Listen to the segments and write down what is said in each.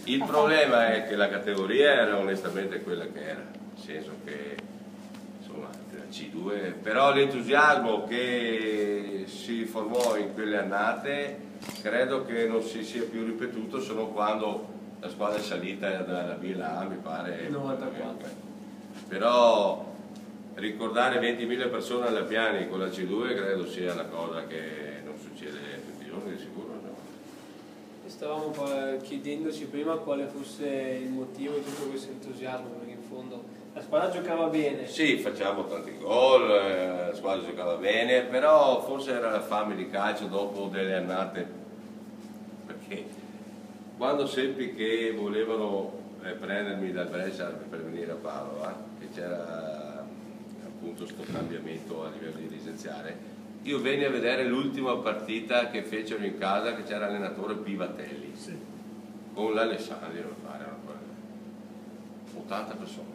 Il problema è che la categoria era onestamente quella che era, nel senso che insomma la C2, però l'entusiasmo che si formò in quelle annate credo che non si sia più ripetuto, se non quando la squadra è salita dalla B là, mi pare 94. Però ricordare 20.000 persone alla Piani con la C2 credo sia una cosa che non succede tutti i giorni di sicuro. Stavamo chiedendoci prima quale fosse il motivo di tutto questo entusiasmo, perché in fondo la squadra giocava bene. Sì, facciamo tanti gol, la squadra giocava bene, però forse era la fame di calcio dopo delle annate, perché quando seppi che volevano prendermi dal Brescia per venire a Padova, che c'era appunto questo cambiamento a livello dirigenziale, io venni a vedere l'ultima partita che fecero in casa, che c'era l'allenatore Pivatelli, sì, con l'Alessandria, mi pare, 80 persone.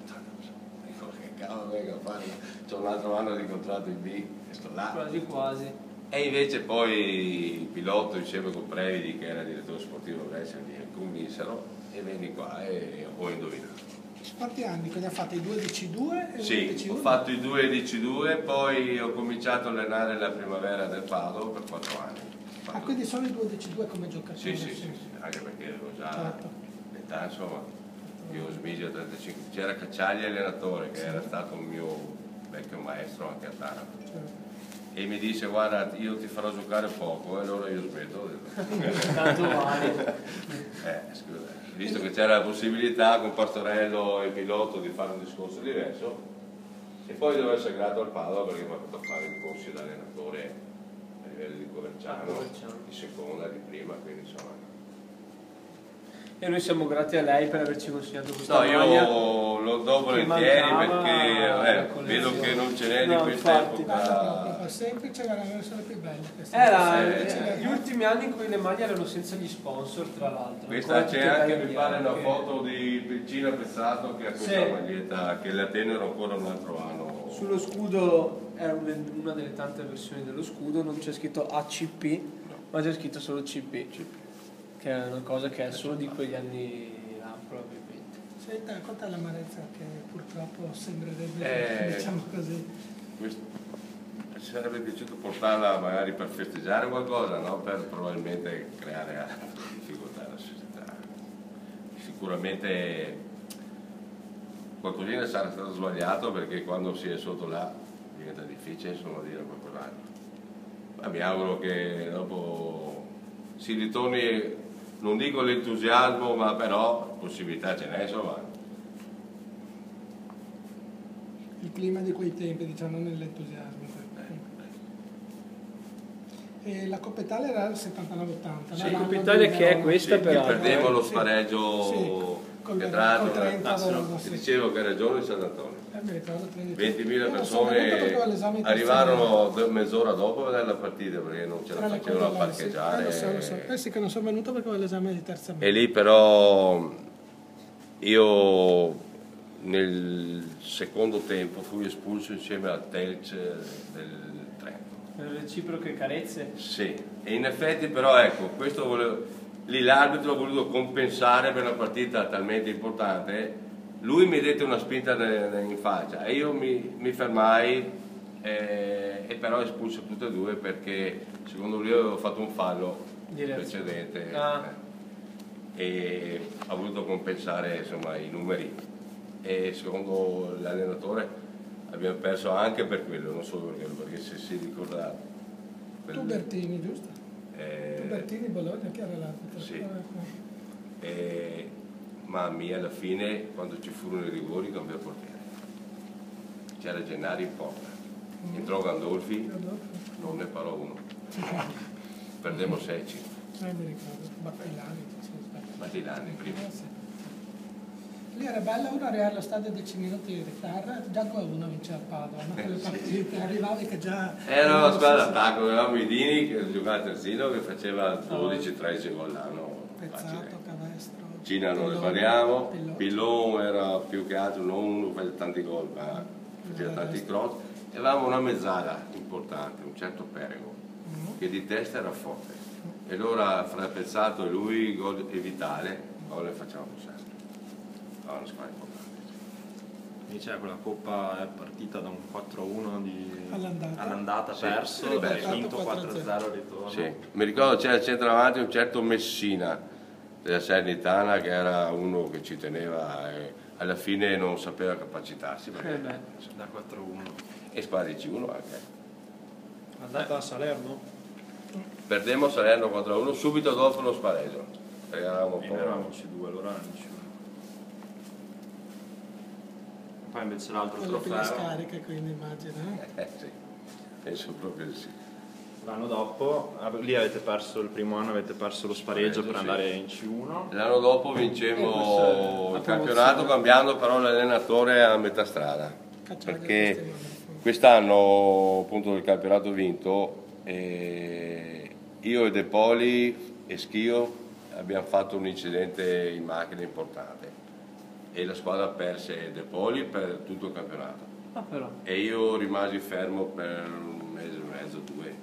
80 persone. Dico, che cavolo vengo a fare? C'ho un altro anno di contratto in B e sto là. Quasi quasi. E invece poi il pilota insieme con Previdi, che era direttore sportivo Brescia, mi convinsero e venni qua e ho indovinato. Quanti anni? Quindi ha fatto i 2 di C2 e sì, di C1? Ho fatto i 2 di C2, poi ho cominciato a allenare la primavera del Pado per 4 anni. Ah, quindi solo i 2 di C2 come giocatore? Sì, anche perché avevo già l'età, insomma, io smisi a 35, c'era Cacciaglia allenatore, che era stato un mio vecchio maestro anche a Taranto. E mi disse, guarda, io ti farò giocare poco, e allora io smetto. Tanto vale. Scusa. Visto che c'era la possibilità con Pastorello e Pilotto di fare un discorso diverso, e poi devo essere grato al Padova perché mi ha fatto fare i corsi da allenatore a livello di Coverciano, di seconda, di prima, quindi insomma. E noi siamo grati a lei per averci consigliato questa maglia. Io lo do volentieri perché vedo che non ce n'è di questa epoca. È semplice, sono le più belle. Gli ultimi anni in cui le maglie erano senza gli sponsor, tra l'altro. Questa c'è anche, mi pare, una foto di Piccina Pezzato che ha questa maglietta, che la tenero ancora un altro anno. Sullo scudo, era una delle tante versioni dello scudo, non c'è scritto ACP, ma c'è scritto solo CP, che è una cosa che è solo di quegli anni là, probabilmente. Senta, quanta l'amarezza che purtroppo sembrerebbe, diciamo così. Ci sarebbe piaciuto portarla magari per festeggiare qualcosa, no? Per probabilmente creare altre difficoltà alla società. Sicuramente qualcosina sarà stato sbagliato, perché quando si è sotto là diventa difficile insomma dire qualcos'altro. Ma mi auguro che dopo si ritorni, non dico l'entusiasmo, ma però possibilità ce n'è, insomma. Il clima di quei tempi, diciamo, non nell'entusiasmo. E la Coppa Italia era il 79-80. Sì, la Coppa Italia che è questa, sì, però. Perdevo lo spareggio Pietrato, ti dicevo che era giorno di San Antonio. 20.000 persone arrivarono mezz'ora dopo a vedere la partita perché non ce la facevano a parcheggiare. Sì, che non sono venuto perché avevo l'esame di terza media. E lì però io nel secondo tempo fui espulso insieme al Telc del Trento. Per reciproche carezze? Sì, e in effetti però ecco, questo lì l'arbitro ha voluto compensare per una partita talmente importante, lui mi dette una spinta in faccia e io mi fermai e però espulso tutte e due perché secondo lui avevo fatto un fallo precedente e ha voluto compensare insomma i numeri e secondo l'allenatore abbiamo perso anche per quello, non solo per quello, perché se si ricorda... Tu Bertini, giusto? Tu Bertini, Bologna, che era l'arbitro? Sì. Ma alla fine, quando ci furono i rigori, cambiò il portiere. C'era Gennari in porta. Entrò Gandolfi, non ne parò uno. Perdemmo 6-5. Mi ricordo, Battilani prima. Lì era bella, uno arrivava allo stadio 10 minuti di ritardo, già 2-1 vinceva a Padova, no? Quelle partite, arrivavi che già... Era una squadra d'attacco, avevamo i Dini che giocava a terzino che faceva 12-13 gol l'anno. Pezzato, Canestro... Cina non ne parliamo, Pillon era più che altro non uno che faceva tanti gol, ma faceva tanti cross. E avevamo una mezzala importante, un certo Perego, che di testa era forte. E allora fra Pezzato e lui, gol è vitale, gol le facciamo sempre. È una squadra importante. C'è quella coppa è partita da un 4-1 all'andata Sì. perso, Beh, è vinto 4-0 al ritorno. Sì. Mi ricordo c'era al centravanti un certo Messina della Salernitana che era uno che ci teneva e alla fine non sapeva capacitarsi perché Da 4-1. e squadra di C1 anche. Andata a Salerno? Perdemmo a Salerno 4-1 subito dopo lo spareggio. Perché eravamo un E po'. noi eravamo C2, allora erano C1. Poi invece l'altro Quelle pile trofeo, scariche, quindi immagino. Sì, penso proprio di sì. l'anno dopo, lì avete perso il primo anno, avete perso lo spareggio per Sì. andare in C1. L'anno dopo Questa è vincemmo la il campionato cambiando però l'allenatore a metà strada. Cacciare Perché queste mani. quest'anno appunto il campionato vinto io e De Poli e Schio abbiamo fatto un incidente in macchina importante e la squadra perse De Poli per tutto il campionato Però. e io rimasi fermo per un mese e mezzo, 2,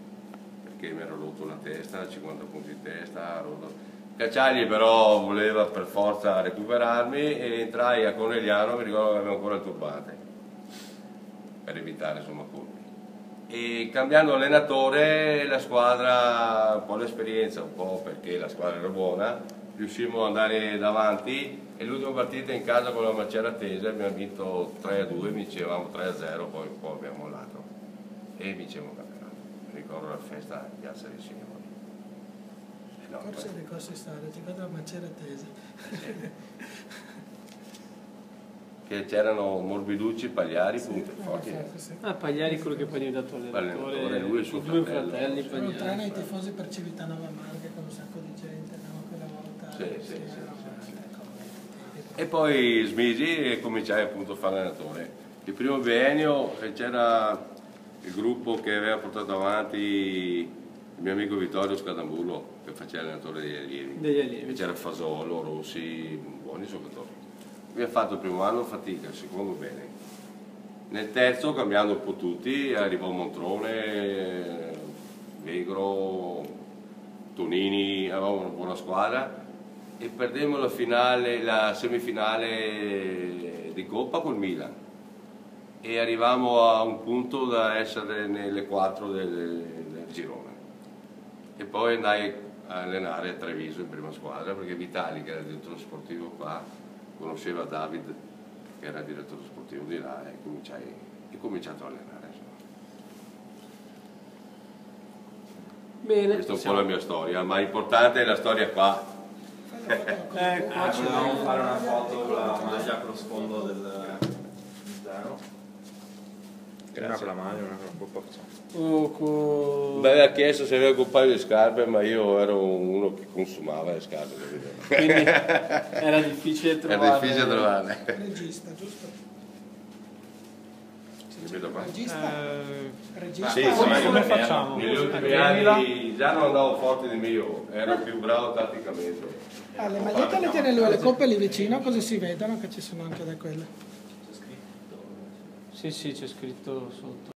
perché mi ero rotto una testa, 50 punti di testa, rotto. Cacciagli però voleva per forza recuperarmi e entrai a Conegliano, mi ricordo che avevo ancora il turbante per evitare insomma colpi. E cambiando allenatore la squadra, un po' l'esperienza, un po' perché la squadra era buona, riuscimmo ad andare davanti e l'ultima partita in casa con la Maceratese abbiamo vinto 3-2, vincevamo 3-0, poi un po' abbiamo mollato e vincevamo il campionato. Mi ricordo la festa a Piazza dei Signori. No, Forse di cosa stare, ti vedo la Maceratese. che c'erano Morbiducci, Pagliari, punti forti. Sì. Pagliari quello che poi è diventato Allenatore, lui e il suo i due fratello. fratelli Sono tranne i Pagliari. tifosi per Civitanova Marche con un sacco di gente, no? Quella volta. Sì. ecco. E poi smisi e cominciai appunto a fare allenatore. Il primo biennio c'era il gruppo che aveva portato avanti il mio amico Vittorio Scadambullo che faceva allenatore degli allievi. Degli allievi. E c'era Fasolo, Rossi, buoni giocatori. Abbiamo fatto il primo anno fatica, il secondo bene. Nel terzo, cambiando un po' tutti, arrivò Montrone, Vegro, Tonini, avevamo una buona squadra e perdemmo la semifinale di Coppa col Milan e arrivavamo a un punto da essere nelle 4 del girone. E poi andai a allenare a Treviso in prima squadra perché Vitali, che era il direttore sportivo qua, conosceva David, che era il direttore sportivo di là, e ho cominciato a allenare. Insomma. Bene. Questa è un po' la mia storia, ma l'importante è la storia qua. Qua ci Volevamo fare una foto con la maglia con lo sfondo del 0. Una con la maglia, una con la coppa facciamo. Mi aveva chiesto se avevo un paio di scarpe, ma io ero uno che consumava le scarpe. Quindi era difficile trovarle. Era difficile trovarle. Regista, giusto? Vedo qua. Regista? Regista? Sì, Come facciamo? Negli ultimi anni già non andavo forte di mio, ero più bravo tatticamente. Le magliette le tiene lui, le coppe lì vicino, così si vedono che ci sono anche da quelle. Sì, c'è scritto sotto.